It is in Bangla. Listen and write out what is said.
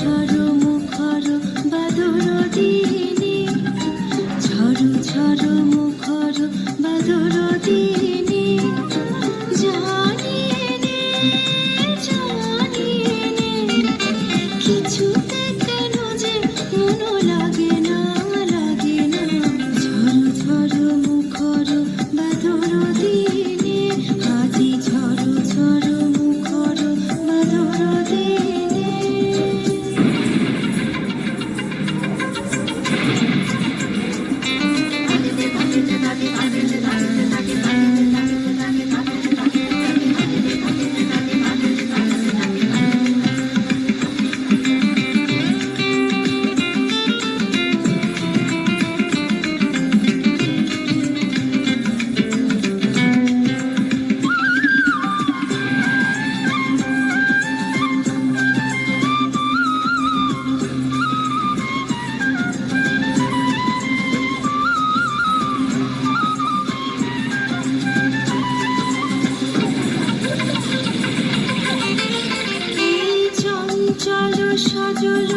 ঝড়ো মুখর বাদর দিনে, ঝড়ো ঝড়ো মুখর বাদর দিনে, জানি নে জানি নে কিছুতে কেন যে মন লাগে না লাগে না। ঝড়ো ঝড়ো মুখর বাদর দিনে, আজি ঝড়ো ঝড়ো মুখর বাদর দিনে। এই চঞ্চল সজল